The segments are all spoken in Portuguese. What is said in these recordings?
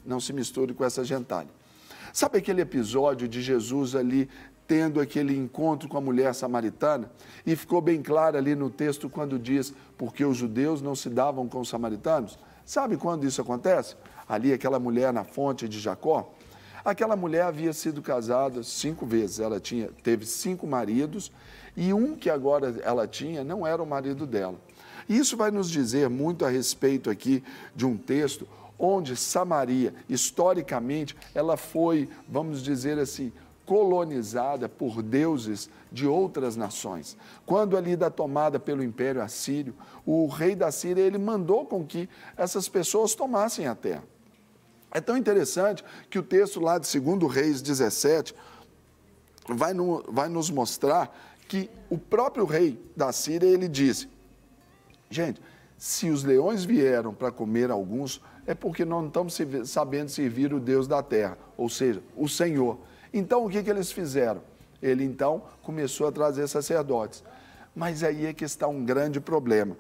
não se misture com essa gentalha. Sabe aquele episódio de Jesus ali tendo aquele encontro com a mulher samaritana? E ficou bem claro ali no texto quando diz, porque os judeus não se davam com os samaritanos. Sabe quando isso acontece? Ali aquela mulher na fonte de Jacó. Aquela mulher havia sido casada 5 vezes, ela teve 5 maridos e um que agora ela tinha não era o marido dela. E isso vai nos dizer muito a respeito aqui de um texto onde Samaria, historicamente, ela foi, vamos dizer assim, colonizada por deuses de outras nações. Quando ali da tomada pelo Império Assírio, o rei da Síria, ele mandou com que essas pessoas tomassem a terra. É tão interessante que o texto lá de 2 Reis 17 vai nos mostrar que o próprio rei da Síria, ele disse, gente, se os leões vieram para comer alguns, é porque não estamos sabendo servir o Deus da terra, ou seja, o Senhor. Então, o que eles fizeram? Ele, então, começou a trazer sacerdotes. Mas aí é que está um grande problema.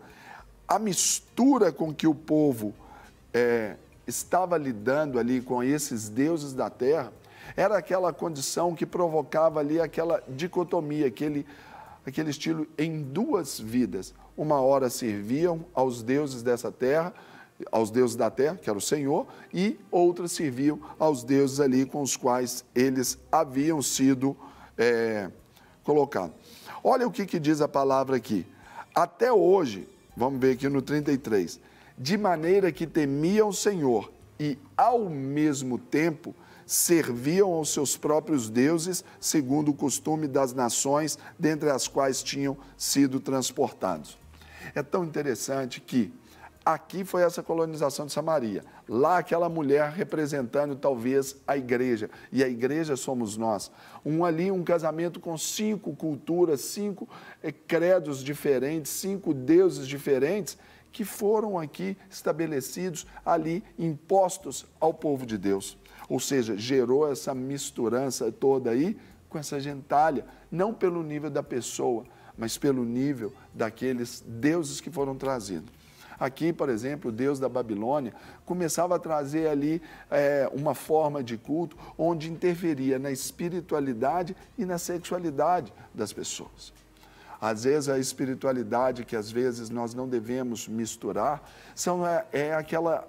A mistura com que o povo estava lidando ali com esses deuses da terra, era aquela condição que provocava ali aquela dicotomia, aquele estilo em 2 vidas. Uma hora serviam aos deuses dessa terra, aos deuses da terra, que era o Senhor, e outras serviam aos deuses ali com os quais eles haviam sido colocados. Olha o que diz a palavra aqui. Até hoje, vamos ver aqui no 33, de maneira que temiam o Senhor e, ao mesmo tempo, serviam aos seus próprios deuses, segundo o costume das nações, dentre as quais tinham sido transportados. É tão interessante que aqui foi essa colonização de Samaria, lá aquela mulher representando talvez a igreja, e a igreja somos nós. Um casamento com 5 culturas, 5 credos diferentes, 5 deuses diferentes, que foram aqui estabelecidos, ali impostos ao povo de Deus. Ou seja, gerou essa misturança toda aí com essa gentalha, não pelo nível da pessoa, mas pelo nível daqueles deuses que foram trazidos. Aqui, por exemplo, o Deus da Babilônia começava a trazer ali uma forma de culto onde interferia na espiritualidade e na sexualidade das pessoas. Às vezes a espiritualidade que às vezes nós não devemos misturar é aquela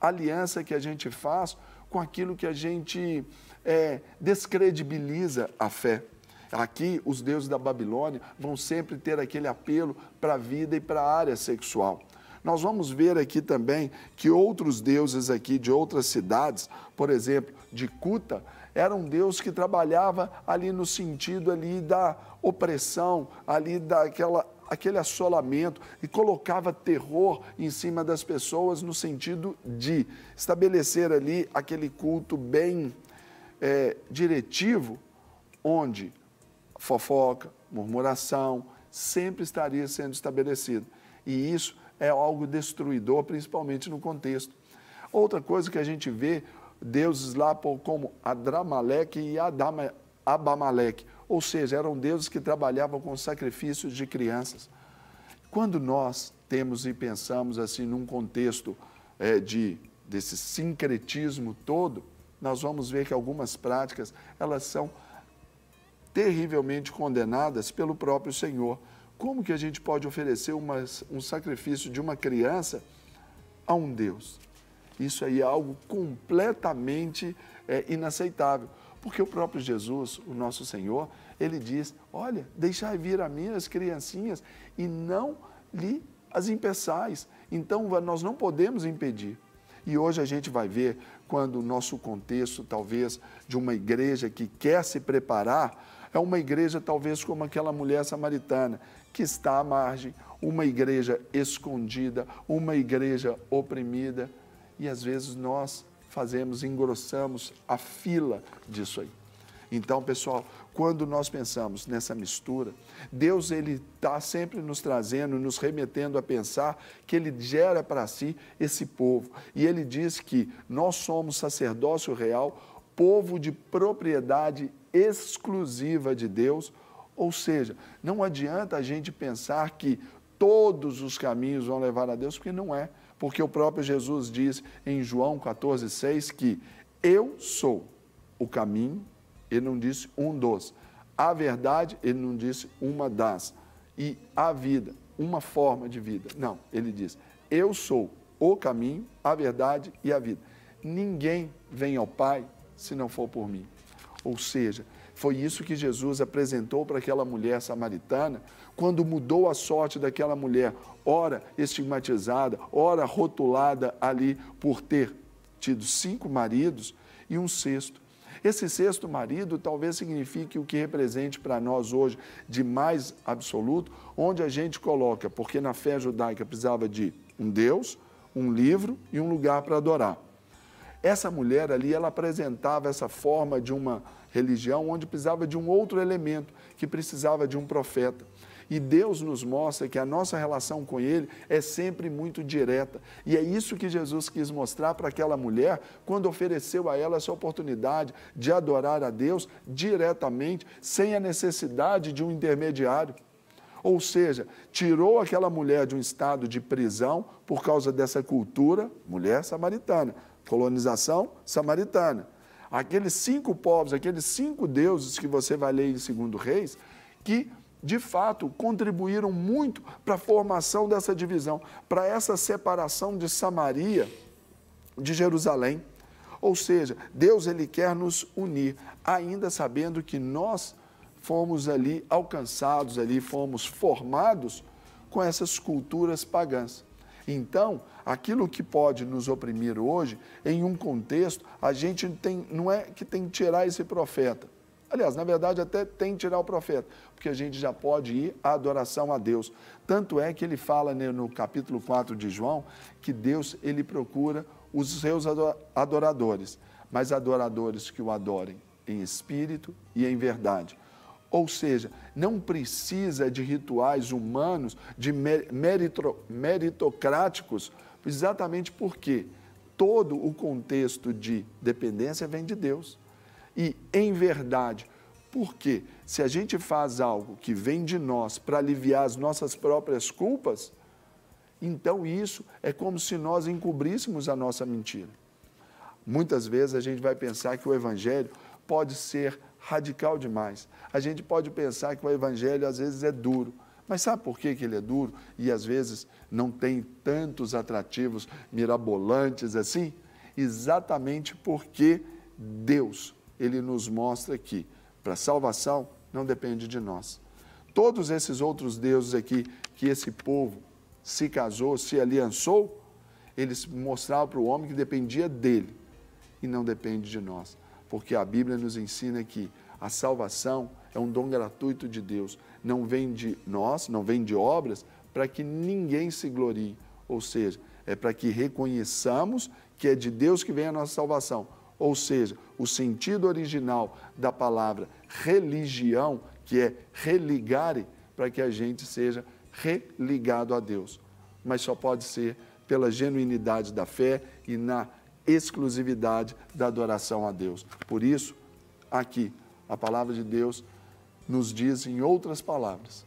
aliança que a gente faz com aquilo que a gente descredibiliza a fé. Aqui, os deuses da Babilônia vão sempre ter aquele apelo para a vida e para a área sexual. Nós vamos ver aqui também que outros deuses aqui de outras cidades, por exemplo, de Cuta, era um deus que trabalhava ali no sentido ali da opressão, ali aquele assolamento e colocava terror em cima das pessoas no sentido de estabelecer ali aquele culto bem diretivo, onde fofoca, murmuração, sempre estaria sendo estabelecido. E isso é algo destruidor, principalmente no contexto. Outra coisa que a gente vê, deuses lá como Adramaleque e Abamaleque, ou seja, eram deuses que trabalhavam com sacrifícios de crianças. Quando nós temos e pensamos assim num contexto desse sincretismo todo, nós vamos ver que algumas práticas, elas são terrivelmente condenadas pelo próprio Senhor. Como que a gente pode oferecer um sacrifício de uma criança a um Deus? Isso aí é algo completamente inaceitável, porque o próprio Jesus, o nosso Senhor, ele diz, olha, deixai vir a mim as criancinhas e não lhe as impeçais. Então, nós não podemos impedir. E hoje a gente vai ver, quando o nosso contexto, talvez, de uma igreja que quer se preparar, é uma igreja talvez como aquela mulher samaritana, que está à margem, uma igreja escondida, uma igreja oprimida, e às vezes nós engrossamos a fila disso aí. Então, pessoal, quando nós pensamos nessa mistura, Deus ele está sempre nos trazendo, nos remetendo a pensar que Ele gera para si esse povo. E Ele diz que nós somos sacerdócio real, povo de propriedade exclusiva de Deus. Ou seja, não adianta a gente pensar que todos os caminhos vão levar a Deus, porque não é. Porque o próprio Jesus diz em João 14,6 que eu sou o caminho, ele não disse um dos, a verdade, ele não disse uma das, e a vida, uma forma de vida. Não, ele diz, eu sou o caminho, a verdade e a vida. Ninguém vem ao Pai se não for por mim. Ou seja, foi isso que Jesus apresentou para aquela mulher samaritana, quando mudou a sorte daquela mulher, ora estigmatizada, ora rotulada ali por ter tido 5 maridos e um sexto. Esse sexto marido talvez signifique o que represente para nós hoje de mais absoluto, onde a gente coloca, porque na fé judaica precisava de um Deus, um livro e um lugar para adorar. Essa mulher ali, ela apresentava essa forma de uma religião onde precisava de um outro elemento, que precisava de um profeta. E Deus nos mostra que a nossa relação com Ele é sempre muito direta. E é isso que Jesus quis mostrar para aquela mulher quando ofereceu a ela essa oportunidade de adorar a Deus diretamente, sem a necessidade de um intermediário. Ou seja, tirou aquela mulher de um estado de prisão por causa dessa cultura, mulher samaritana, colonização samaritana. Aqueles 5 povos, aqueles 5 deuses que você vai ler em 2 Reis, que de fato contribuíram muito para a formação dessa divisão, para essa separação de Samaria de Jerusalém. Ou seja, Deus ele quer nos unir, ainda sabendo que nós fomos ali alcançados, ali fomos formados com essas culturas pagãs. Então, aquilo que pode nos oprimir hoje, em um contexto, a gente não é que tem que tirar esse profeta. Aliás, na verdade, até tem que tirar o profeta, porque a gente já pode ir à adoração a Deus. Tanto é que ele fala no capítulo 4 de João, que Deus ele procura os seus adoradores, mas adoradores que o adorem em espírito e em verdade. Ou seja, não precisa de rituais humanos, de meritocráticos, exatamente porque todo o contexto de dependência vem de Deus. E em verdade, porque se a gente faz algo que vem de nós para aliviar as nossas próprias culpas, então isso é como se nós encobríssemos a nossa mentira. Muitas vezes a gente vai pensar que o Evangelho pode ser radical demais. A gente pode pensar que o Evangelho às vezes é duro. Mas sabe por que ele é duro e às vezes não tem tantos atrativos mirabolantes assim? Exatamente porque Deus, ele nos mostra que para a salvação não depende de nós. Todos esses outros deuses aqui que esse povo se casou, se aliançou, eles mostravam para o homem que dependia dele e não depende de nós. Porque a Bíblia nos ensina que a salvação é um dom gratuito de Deus, não vem de nós, não vem de obras, para que ninguém se glorie. Ou seja, é para que reconheçamos que é de Deus que vem a nossa salvação. Ou seja, o sentido original da palavra religião, que é religare, para que a gente seja religado a Deus. Mas só pode ser pela genuinidade da fé e na exclusividade da adoração a Deus. Por isso, aqui, a palavra de Deus nos diz em outras palavras,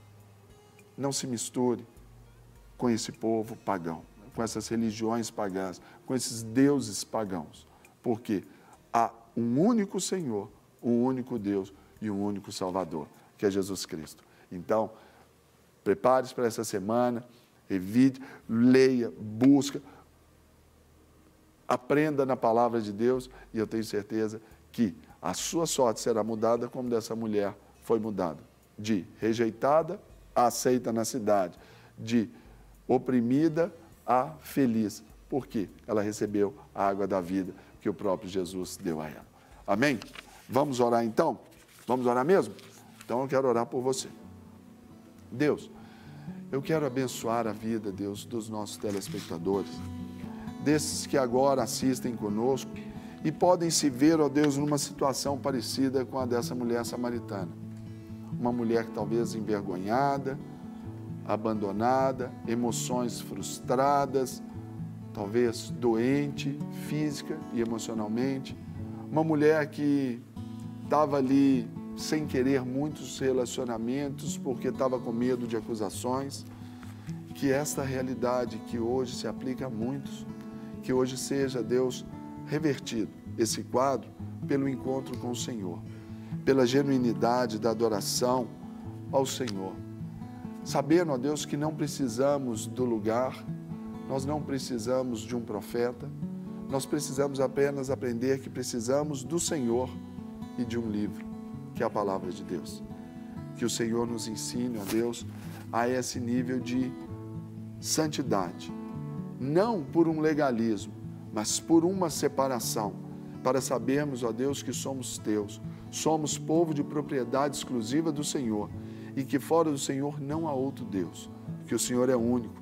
não se misture com esse povo pagão, com essas religiões pagãs, com esses deuses pagãos, porque há um único Senhor, um único Deus e um único Salvador, que é Jesus Cristo. Então, prepare-se para essa semana, evite, leia, busca, aprenda na palavra de Deus e eu tenho certeza que a sua sorte será mudada como dessa mulher foi mudada. De rejeitada a aceita na cidade, de oprimida a feliz, porque ela recebeu a água da vida que o próprio Jesus deu a ela. Amém? Vamos orar então? Vamos orar mesmo? Então eu quero orar por você. Deus, eu quero abençoar a vida, Deus, dos nossos telespectadores, desses que agora assistem conosco e podem se ver, ó Deus, numa situação parecida com a dessa mulher samaritana. Uma mulher que talvez envergonhada, abandonada, emoções frustradas, talvez doente, física e emocionalmente. Uma mulher que estava ali sem querer muitos relacionamentos porque estava com medo de acusações, que esta realidade que hoje se aplica a muitos, que hoje seja, Deus, revertido esse quadro pelo encontro com o Senhor, pela genuinidade da adoração ao Senhor. Sabendo, ó Deus, que não precisamos do lugar, nós não precisamos de um profeta, nós precisamos apenas aprender que precisamos do Senhor e de um livro, que é a palavra de Deus. Que o Senhor nos ensine, ó Deus, a esse nível de santidade, não por um legalismo, mas por uma separação, para sabermos, ó Deus, que somos teus, somos povo de propriedade exclusiva do Senhor e que fora do Senhor não há outro Deus, que o Senhor é único.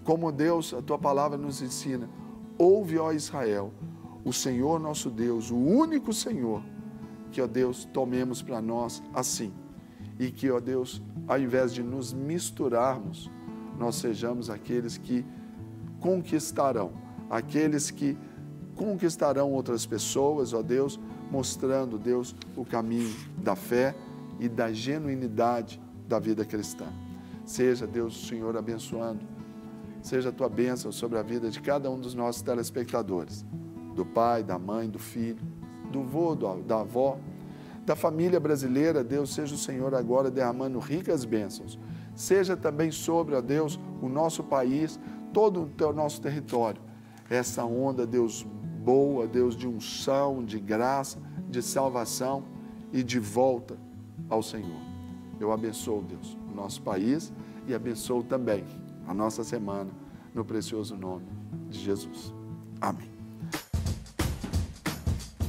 Como Deus, a tua palavra nos ensina, ouve, ó Israel, o Senhor nosso Deus, o único Senhor, que, ó Deus, tomemos para nós assim e que, ó Deus, ao invés de nos misturarmos, nós sejamos aqueles que conquistarão, aqueles que conquistarão outras pessoas, ó Deus, mostrando, Deus, o caminho da fé e da genuinidade da vida cristã. Seja, Deus, o Senhor abençoando, seja a tua bênção sobre a vida de cada um dos nossos telespectadores, do pai, da mãe, do filho, do vô, da avó, da família brasileira. Deus, seja o Senhor agora derramando ricas bênçãos. Seja também sobre, ó Deus, o nosso país, todo o nosso território, essa onda, Deus, boa, Deus, de unção, de graça, de salvação e de volta ao Senhor. Eu abençoo, Deus, o nosso país e abençoo também a nossa semana, no precioso nome de Jesus. Amém.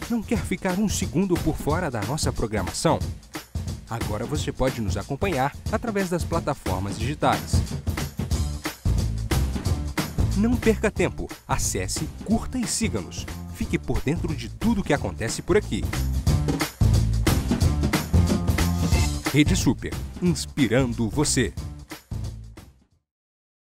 Não quer ficar um segundo por fora da nossa programação? Agora você pode nos acompanhar através das plataformas digitais. Não perca tempo, acesse, curta e siga-nos. Fique por dentro de tudo o que acontece por aqui. Rede Super, inspirando você.